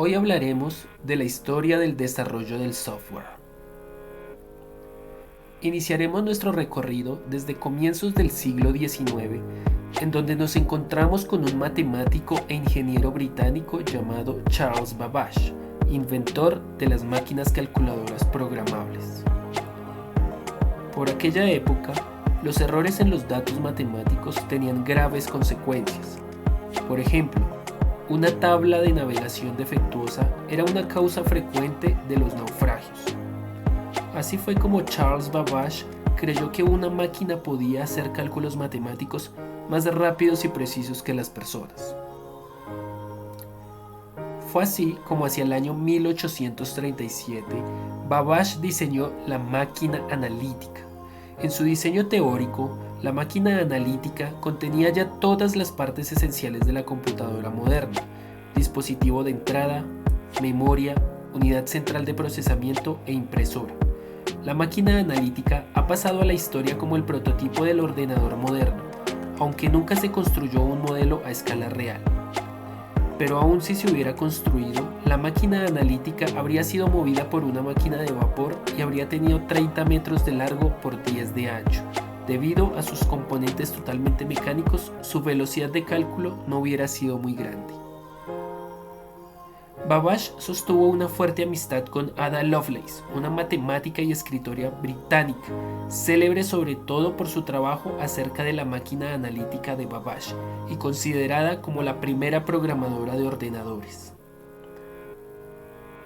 Hoy hablaremos de la historia del desarrollo del software. Iniciaremos nuestro recorrido desde comienzos del siglo XIX, en donde nos encontramos con un matemático e ingeniero británico llamado Charles Babbage, inventor de las máquinas calculadoras programables. Por aquella época, los errores en los datos matemáticos tenían graves consecuencias. Por ejemplo, una tabla de navegación defectuosa era una causa frecuente de los naufragios. Así fue como Charles Babbage creyó que una máquina podía hacer cálculos matemáticos más rápidos y precisos que las personas. Fue así como hacia el año 1837, Babbage diseñó la máquina analítica. En su diseño teórico, la máquina analítica contenía ya todas las partes esenciales de la computadora moderna: dispositivo de entrada, memoria, unidad central de procesamiento e impresora. La máquina analítica ha pasado a la historia como el prototipo del ordenador moderno, aunque nunca se construyó un modelo a escala real. Pero aun si se hubiera construido, la máquina analítica habría sido movida por una máquina de vapor y habría tenido 30 metros de largo por 10 de ancho. Debido a sus componentes totalmente mecánicos, su velocidad de cálculo no hubiera sido muy grande. Babbage sostuvo una fuerte amistad con Ada Lovelace, una matemática y escritora británica, célebre sobre todo por su trabajo acerca de la máquina analítica de Babbage y considerada como la primera programadora de ordenadores.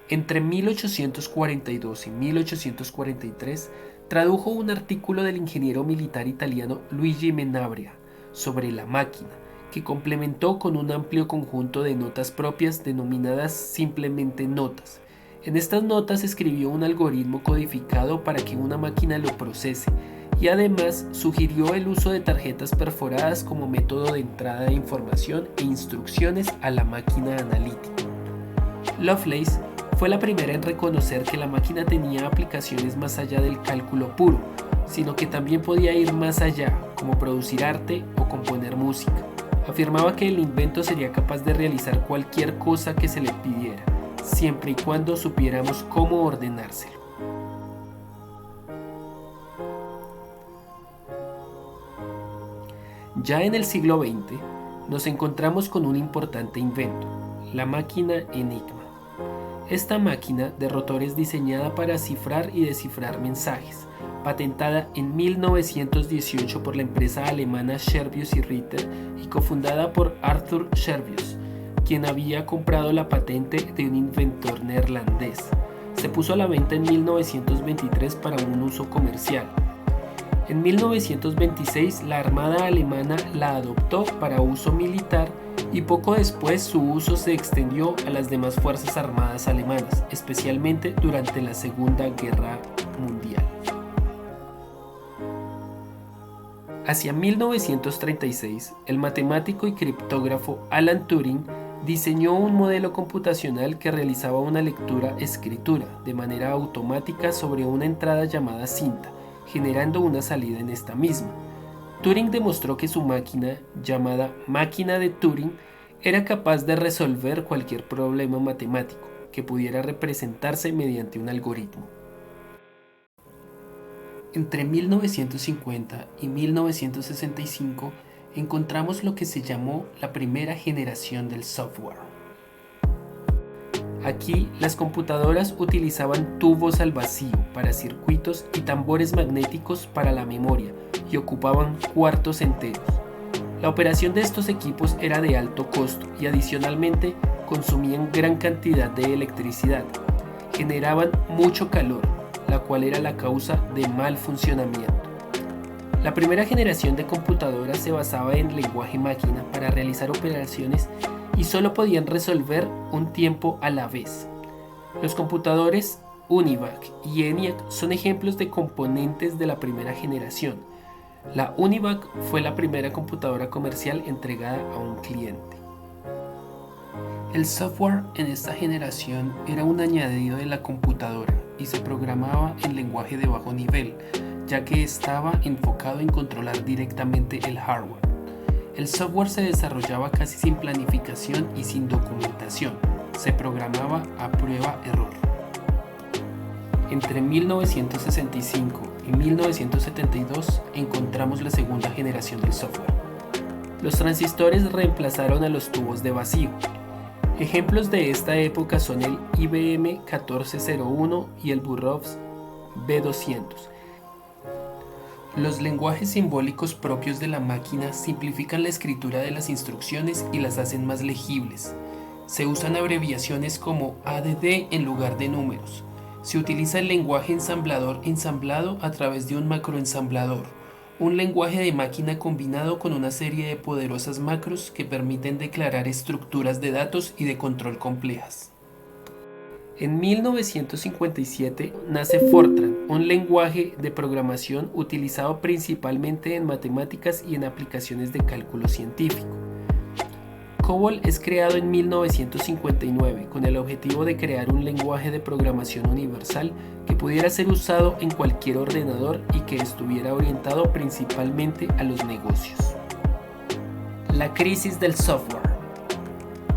Entre 1842 y 1843 tradujo un artículo del ingeniero militar italiano Luigi Menabrea sobre la máquina, que complementó con un amplio conjunto de notas propias denominadas simplemente notas. En estas notas escribió un algoritmo codificado para que una máquina lo procese y además sugirió el uso de tarjetas perforadas como método de entrada de información e instrucciones a la máquina analítica. Lovelace fue la primera en reconocer que la máquina tenía aplicaciones más allá del cálculo puro, sino que también podía ir más allá, como producir arte o componer música. Afirmaba que el invento sería capaz de realizar cualquier cosa que se le pidiera, siempre y cuando supiéramos cómo ordenárselo. Ya en el siglo XX, nos encontramos con un importante invento, la máquina Enigma. Esta máquina de rotores diseñada para cifrar y descifrar mensajes, patentada en 1918 por la empresa alemana Scherbius y Ritter y cofundada por Arthur Scherbius, quien había comprado la patente de un inventor neerlandés. Se puso a la venta en 1923 para un uso comercial. En 1926 la Armada alemana la adoptó para uso militar y poco después su uso se extendió a las demás fuerzas armadas alemanas, especialmente durante la Segunda Guerra Mundial. Hacia 1936, el matemático y criptógrafo Alan Turing diseñó un modelo computacional que realizaba una lectura-escritura de manera automática sobre una entrada llamada cinta, generando una salida en esta misma. Turing demostró que su máquina, llamada máquina de Turing, era capaz de resolver cualquier problema matemático que pudiera representarse mediante un algoritmo. Entre 1950 y 1965 encontramos lo que se llamó la primera generación del software. Aquí las computadoras utilizaban tubos al vacío para circuitos y tambores magnéticos para la memoria y ocupaban cuartos enteros. La operación de estos equipos era de alto costo y adicionalmente consumían gran cantidad de electricidad. Generaban mucho calor, la cual era la causa de mal funcionamiento. La primera generación de computadoras se basaba en lenguaje máquina para realizar operaciones y solo podían resolver un tiempo a la vez. Los computadores UNIVAC y ENIAC son ejemplos de componentes de la primera generación. La UNIVAC fue la primera computadora comercial entregada a un cliente. El software en esta generación era un añadido de la computadora y se programaba en lenguaje de bajo nivel, ya que estaba enfocado en controlar directamente el hardware. El software se desarrollaba casi sin planificación y sin documentación. se programaba a prueba-error. Entre 1965 y 1972 encontramos la segunda generación del software. Los transistores reemplazaron a los tubos de vacío. Ejemplos de esta época son el IBM 1401 y el Burroughs B200. Los lenguajes simbólicos propios de la máquina simplifican la escritura de las instrucciones y las hacen más legibles. Se usan abreviaciones como ADD en lugar de números. Se utiliza el lenguaje ensamblador ensamblado a través de un macroensamblador, un lenguaje de máquina combinado con una serie de poderosas macros que permiten declarar estructuras de datos y de control complejas. En 1957 nace Fortran, un lenguaje de programación utilizado principalmente en matemáticas y en aplicaciones de cálculo científico. COBOL es creado en 1959 con el objetivo de crear un lenguaje de programación universal que pudiera ser usado en cualquier ordenador y que estuviera orientado principalmente a los negocios. La crisis del software.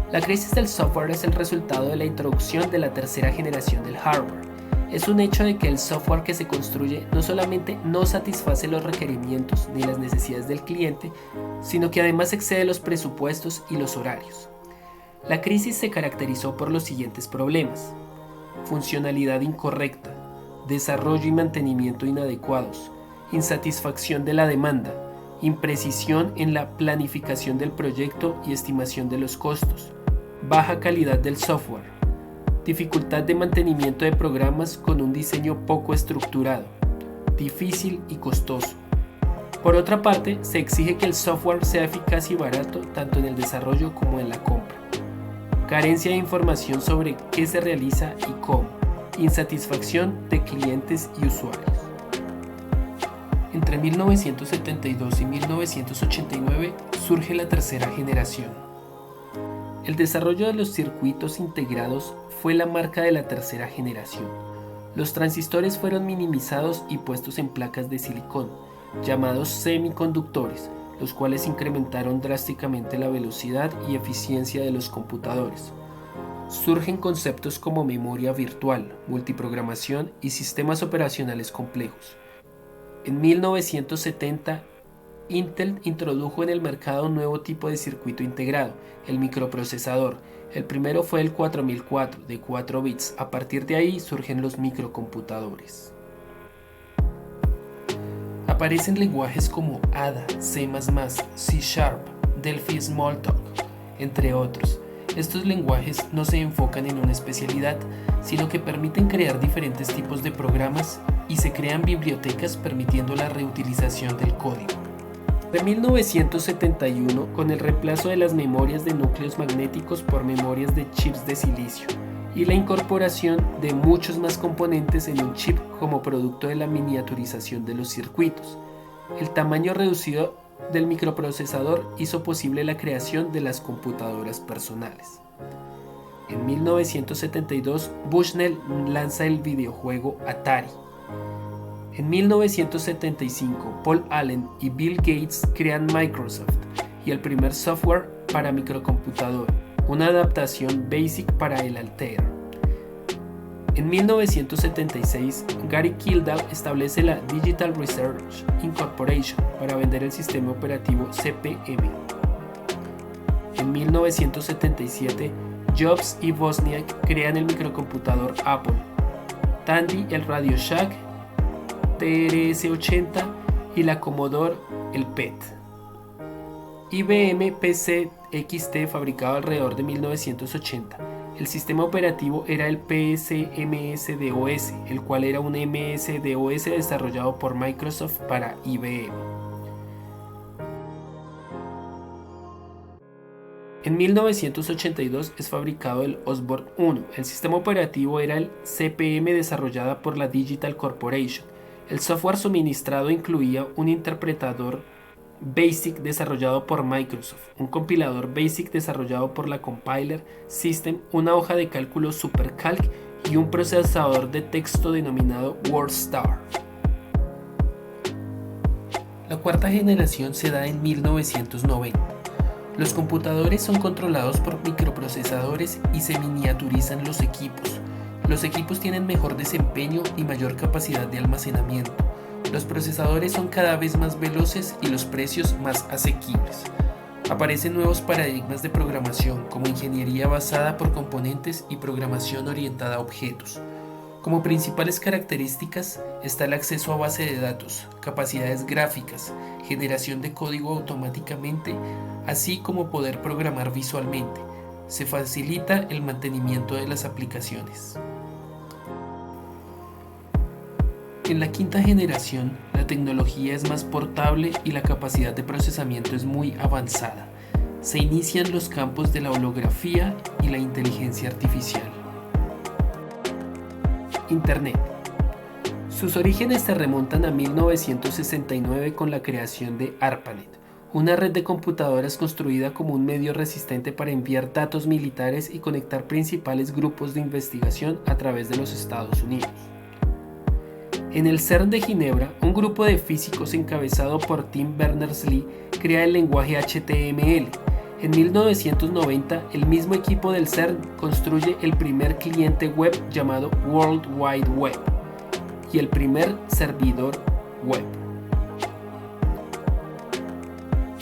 La crisis del software es el resultado de la introducción de la tercera generación del hardware. Es un hecho de que el software que se construye no solamente no satisface los requerimientos ni las necesidades del cliente, sino que además excede los presupuestos y los horarios. La crisis se caracterizó por los siguientes problemas: funcionalidad incorrecta, desarrollo y mantenimiento inadecuados, insatisfacción de la demanda, imprecisión en la planificación del proyecto y estimación de los costos, baja calidad del software, dificultad de mantenimiento de programas con un diseño poco estructurado, difícil y costoso. Por otra parte, se exige que el software sea eficaz y barato tanto en el desarrollo como en la compra. Carencia de información sobre qué se realiza y cómo. Insatisfacción de clientes y usuarios. Entre 1972 y 1989 surge la tercera generación. El desarrollo de los circuitos integrados fue la marca de la tercera generación. Los transistores fueron minimizados y puestos en placas de silicón, llamados semiconductores, los cuales incrementaron drásticamente la velocidad y eficiencia de los computadores. Surgen conceptos como memoria virtual, multiprogramación y sistemas operacionales complejos. En 1970, Intel introdujo en el mercado un nuevo tipo de circuito integrado, el microprocesador. El primero fue el 4004, de 4 bits. A partir de ahí surgen los microcomputadores. Aparecen lenguajes como Ada, C++, C#, Delphi Smalltalk, entre otros. Estos lenguajes no se enfocan en una especialidad, sino que permiten crear diferentes tipos de programas y se crean bibliotecas permitiendo la reutilización del código. De 1971, con el reemplazo de las memorias de núcleos magnéticos por memorias de chips de silicio y la incorporación de muchos más componentes en un chip como producto de la miniaturización de los circuitos. El tamaño reducido del microprocesador hizo posible la creación de las computadoras personales. En 1972, Bushnell lanza el videojuego Atari. En 1975, Paul Allen y Bill Gates crean Microsoft y el primer software para microcomputador, una adaptación BASIC para el Altair. En 1976, Gary Kildall establece la Digital Research Incorporation para vender el sistema operativo CP/M. En 1977, Jobs y Wozniak crean el microcomputador Apple, Tandy el Radio Shack, TRS-80 y la Commodore el PET. IBM PC XT fabricado alrededor de 1980. El sistema operativo era el PS-MS-DOS, el cual era un MS-DOS desarrollado por Microsoft para IBM. En 1982 es fabricado el Osborne 1. El sistema operativo era el CP/M desarrollado por la Digital Corporation. El software suministrado incluía un interpretador BASIC desarrollado por Microsoft, un compilador BASIC desarrollado por la Compiler System, una hoja de cálculo SuperCalc y un procesador de texto denominado WordStar. La cuarta generación se da en 1990. Los computadores son controlados por microprocesadores y se miniaturizan los equipos. Los equipos tienen mejor desempeño y mayor capacidad de almacenamiento. Los procesadores son cada vez más veloces y los precios más asequibles. Aparecen nuevos paradigmas de programación como ingeniería basada por componentes y programación orientada a objetos. Como principales características está el acceso a base de datos, capacidades gráficas, generación de código automáticamente, así como poder programar visualmente. Se facilita el mantenimiento de las aplicaciones. En la quinta generación, la tecnología es más portable y la capacidad de procesamiento es muy avanzada. Se inician los campos de la holografía y la inteligencia artificial. Internet. Sus orígenes se remontan a 1969 con la creación de ARPANET, una red de computadoras construida como un medio resistente para enviar datos militares y conectar principales grupos de investigación a través de los Estados Unidos. En el CERN de Ginebra, un grupo de físicos encabezado por Tim Berners-Lee crea el lenguaje HTML. En 1990, el mismo equipo del CERN construye el primer cliente web llamado World Wide Web y el primer servidor web.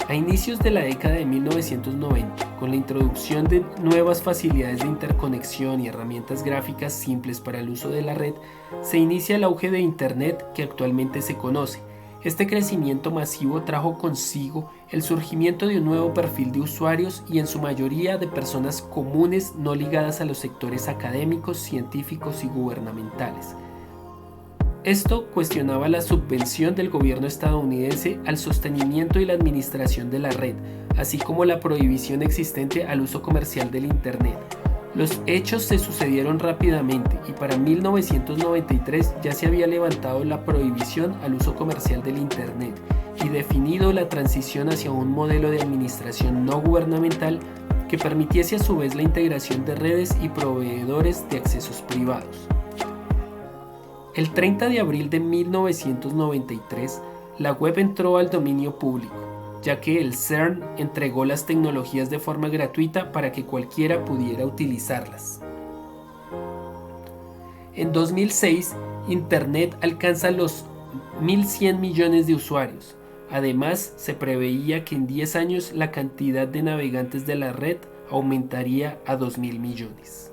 A inicios de la década de 1990, con la introducción de nuevas facilidades de interconexión y herramientas gráficas simples para el uso de la red, se inicia el auge de Internet que actualmente se conoce. Este crecimiento masivo trajo consigo el surgimiento de un nuevo perfil de usuarios y en su mayoría de personas comunes no ligadas a los sectores académicos, científicos y gubernamentales. Esto cuestionaba la subvención del gobierno estadounidense al sostenimiento y la administración de la red, así como la prohibición existente al uso comercial del Internet. Los hechos se sucedieron rápidamente y para 1993 ya se había levantado la prohibición al uso comercial del Internet y definido la transición hacia un modelo de administración no gubernamental que permitiese a su vez la integración de redes y proveedores de accesos privados. El 30 de abril de 1993, la web entró al dominio público, ya que el CERN entregó las tecnologías de forma gratuita para que cualquiera pudiera utilizarlas. En 2006, Internet alcanza los 1.100 millones de usuarios. Además, se preveía que en 10 años la cantidad de navegantes de la red aumentaría a 2.000 millones.